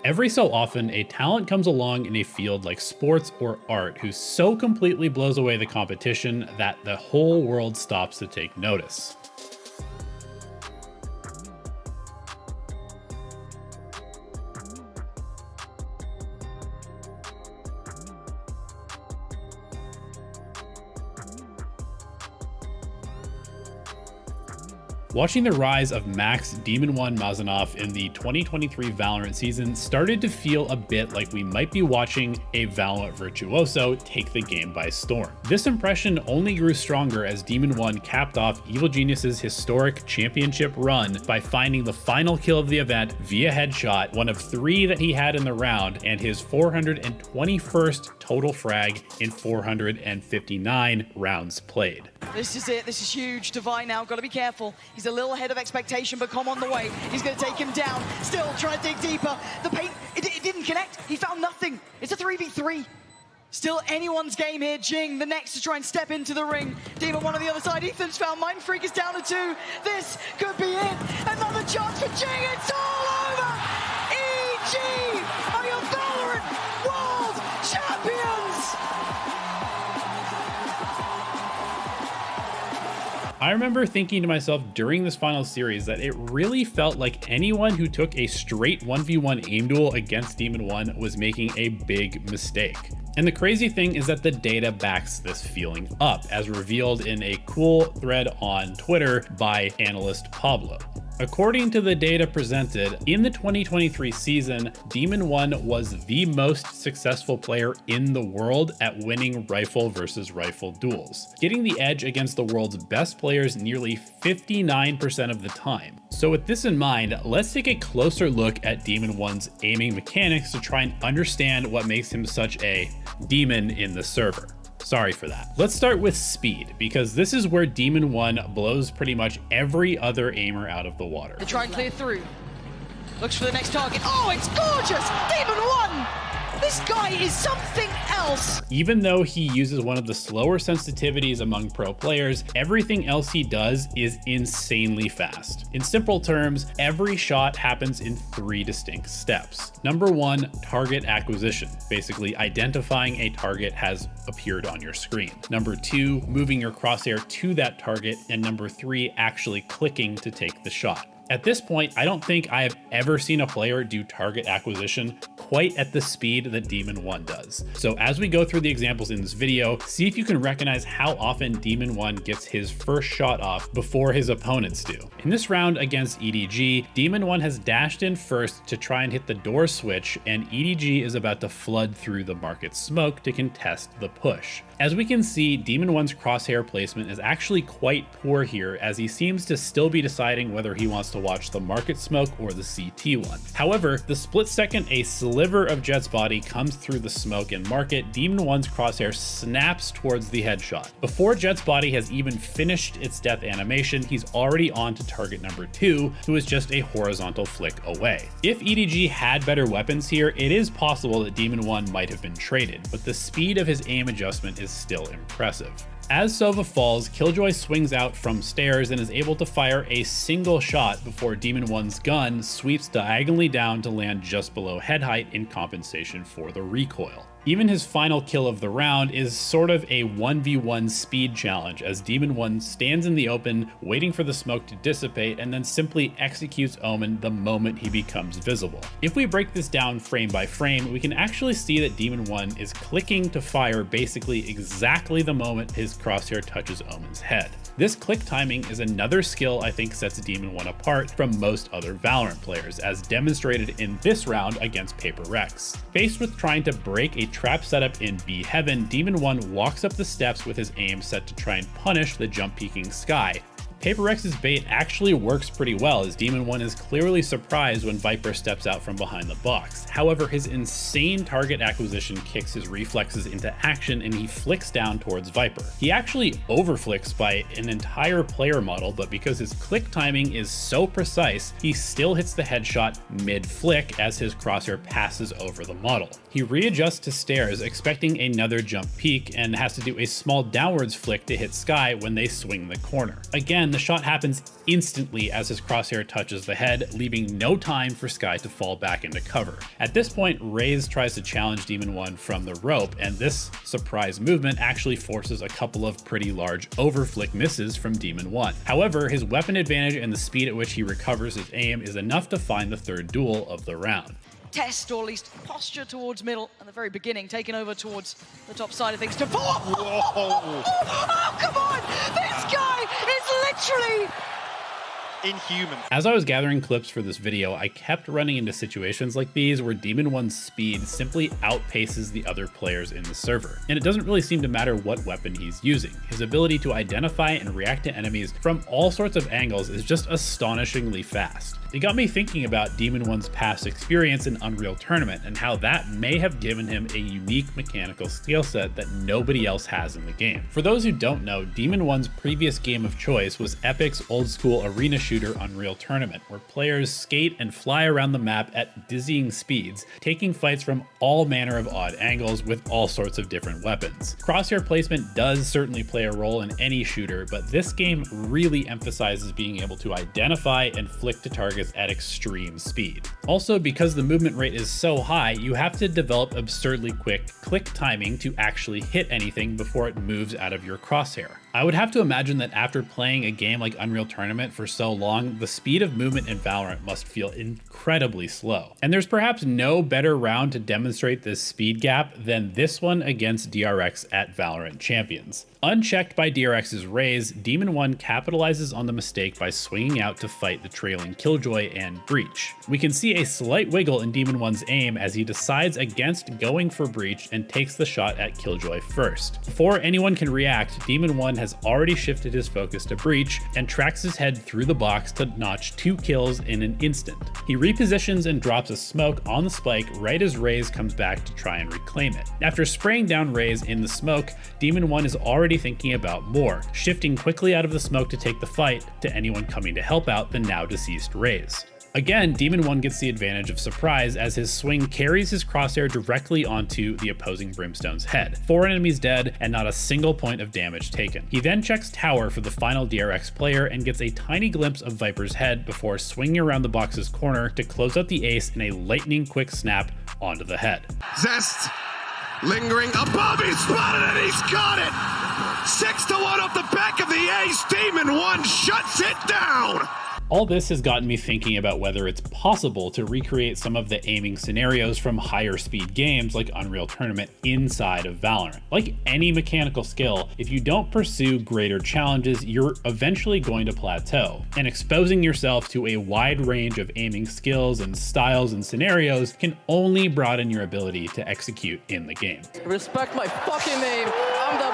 Every so often, a talent comes along in a field like sports or art who so completely blows away the competition that the whole world stops to take notice. Watching the rise of Max Demon1 Mazanov in the 2023 Valorant season started to feel a bit like we might be watching a Valorant virtuoso take the game by storm. This impression only grew stronger as Demon1 capped off Evil Genius's historic championship run by finding the final kill of the event via headshot, one of 3 that he had in the round, and his 421st total frag in 459 rounds played. This is it. This is huge. Divine now. Got to be careful. He's a little ahead of expectation, but come on the way. He's going to take him down. Still trying to dig deeper. The paint, it didn't connect. He found nothing. It's a 3v3. Still anyone's game here. Jing, the next to try and step into the ring. Demon1 on the other side. Ethan's found. Mind Freak is down to 2. This could be it. Another chance for Jing. It's all over. EG are your Valorant World Champions. I remember thinking to myself during this final series that it really felt like anyone who took a straight 1v1 aim duel against Demon1 was making a big mistake. And the crazy thing is that the data backs this feeling up, as revealed in a cool thread on Twitter by analyst Pablo. According to the data presented, in the 2023 season, Demon1 was the most successful player in the world at winning rifle versus rifle duels, getting the edge against the world's best players nearly 59% of the time. So with this in mind, let's take a closer look at Demon1's aiming mechanics to try and understand what makes him such a demon in the server. Sorry for that. Let's start with speed, because this is where Demon1 blows pretty much every other aimer out of the water. They try and clear through. Looks for the next target. Oh, it's gorgeous! Demon1! This guy is something else. Even though he uses one of the slower sensitivities among pro players, everything else he does is insanely fast. In simple terms, every shot happens in 3 distinct steps. Number 1, target acquisition, basically identifying a target has appeared on your screen. Number 2, moving your crosshair to that target. And number 3, actually clicking to take the shot. At this point, I don't think I have ever seen a player do target acquisition quite at the speed that Demon1 does. So as we go through the examples in this video, see if you can recognize how often Demon1 gets his first shot off before his opponents do. In this round against EDG, Demon1 has dashed in first to try and hit the door switch, and EDG is about to flood through the market smoke to contest the push. As we can see, Demon1's crosshair placement is actually quite poor here, as he seems to still be deciding whether he wants to watch the market smoke or the CT one. However, the split second a sliver of Jet's body comes through the smoke and market, Demon1's crosshair snaps towards the headshot. Before Jet's body has even finished its death animation, he's already on to target number 2, who is just a horizontal flick away. If EDG had better weapons here, it is possible that Demon1 might have been traded, but the speed of his aim adjustment is still impressive. As Sova falls, Killjoy swings out from stairs and is able to fire a single shot before Demon1's gun sweeps diagonally down to land just below head height in compensation for the recoil. Even his final kill of the round is sort of a 1v1 speed challenge, as Demon1 stands in the open waiting for the smoke to dissipate and then simply executes Omen the moment he becomes visible. If we break this down frame by frame, we can actually see that Demon1 is clicking to fire basically exactly the moment his crosshair touches Omen's head. This click timing is another skill I think sets Demon1 apart from most other Valorant players, as demonstrated in this round against Paper Rex. Faced with trying to break a trap setup in B Heaven, Demon1 walks up the steps with his aim set to try and punish the jump peeking Sky. Paper Rex's bait actually works pretty well, as Demon1 is clearly surprised when Viper steps out from behind the box. However, his insane target acquisition kicks his reflexes into action and he flicks down towards Viper. He actually overflicks by an entire player model, but because his click timing is so precise, he still hits the headshot mid-flick as his crosshair passes over the model. He readjusts to stairs, expecting another jump peek, and has to do a small downwards flick to hit Sky when they swing the corner. Again, the shot happens instantly as his crosshair touches the head, leaving no time for Sky to fall back into cover. At this point, Raze tries to challenge Demon1 from the rope, and this surprise movement actually forces a couple of pretty large overflick misses from Demon1. However, his weapon advantage and the speed at which he recovers his aim is enough to find the third duel of the round. Test, or at least posture towards middle at the very beginning, taken over towards the top side of things to oh, come on! This guy is literally inhuman. As I was gathering clips for this video, I kept running into situations like these where Demon1's speed simply outpaces the other players in the server. And it doesn't really seem to matter what weapon he's using. His ability to identify and react to enemies from all sorts of angles is just astonishingly fast. It got me thinking about Demon1's past experience in Unreal Tournament and how that may have given him a unique mechanical skill set that nobody else has in the game. For those who don't know, Demon1's previous game of choice was Epic's old school arena shooter Unreal Tournament, where players skate and fly around the map at dizzying speeds, taking fights from all manner of odd angles with all sorts of different weapons. Crosshair placement does certainly play a role in any shooter, but this game really emphasizes being able to identify and flick to targets at extreme speed. Also, because the movement rate is so high, you have to develop absurdly quick click timing to actually hit anything before it moves out of your crosshair. I would have to imagine that after playing a game like Unreal Tournament for so long, the speed of movement in Valorant must feel incredibly slow. And there's perhaps no better round to demonstrate this speed gap than this one against DRX at Valorant Champions. Unchecked by DRX's Raze, Demon1 capitalizes on the mistake by swinging out to fight the trailing Killjoy and Breach. We can see a slight wiggle in Demon1's aim as he decides against going for Breach and takes the shot at Killjoy first. Before anyone can react, Demon1 has already shifted his focus to Breach and tracks his head through the box to notch 2 kills in an instant. He repositions and drops a smoke on the spike right as Raze comes back to try and reclaim it. After spraying down Raze in the smoke, Demon1 is already thinking about more, shifting quickly out of the smoke to take the fight to anyone coming to help out the now deceased Raze. Again, Demon1 gets the advantage of surprise as his swing carries his crosshair directly onto the opposing Brimstone's head. 4 enemies dead and not a single point of damage taken. He then checks tower for the final DRX player and gets a tiny glimpse of Viper's head before swinging around the box's corner to close out the ace in a lightning quick snap onto the head. Zest lingering above, he's spotted it, he's got it! 6-1 off the back of the ace, Demon1 shuts it down! All this has gotten me thinking about whether it's possible to recreate some of the aiming scenarios from higher speed games like Unreal Tournament inside of Valorant. Like any mechanical skill, if you don't pursue greater challenges, you're eventually going to plateau. And exposing yourself to a wide range of aiming skills and styles and scenarios can only broaden your ability to execute in the game. Respect my fucking name. I'm the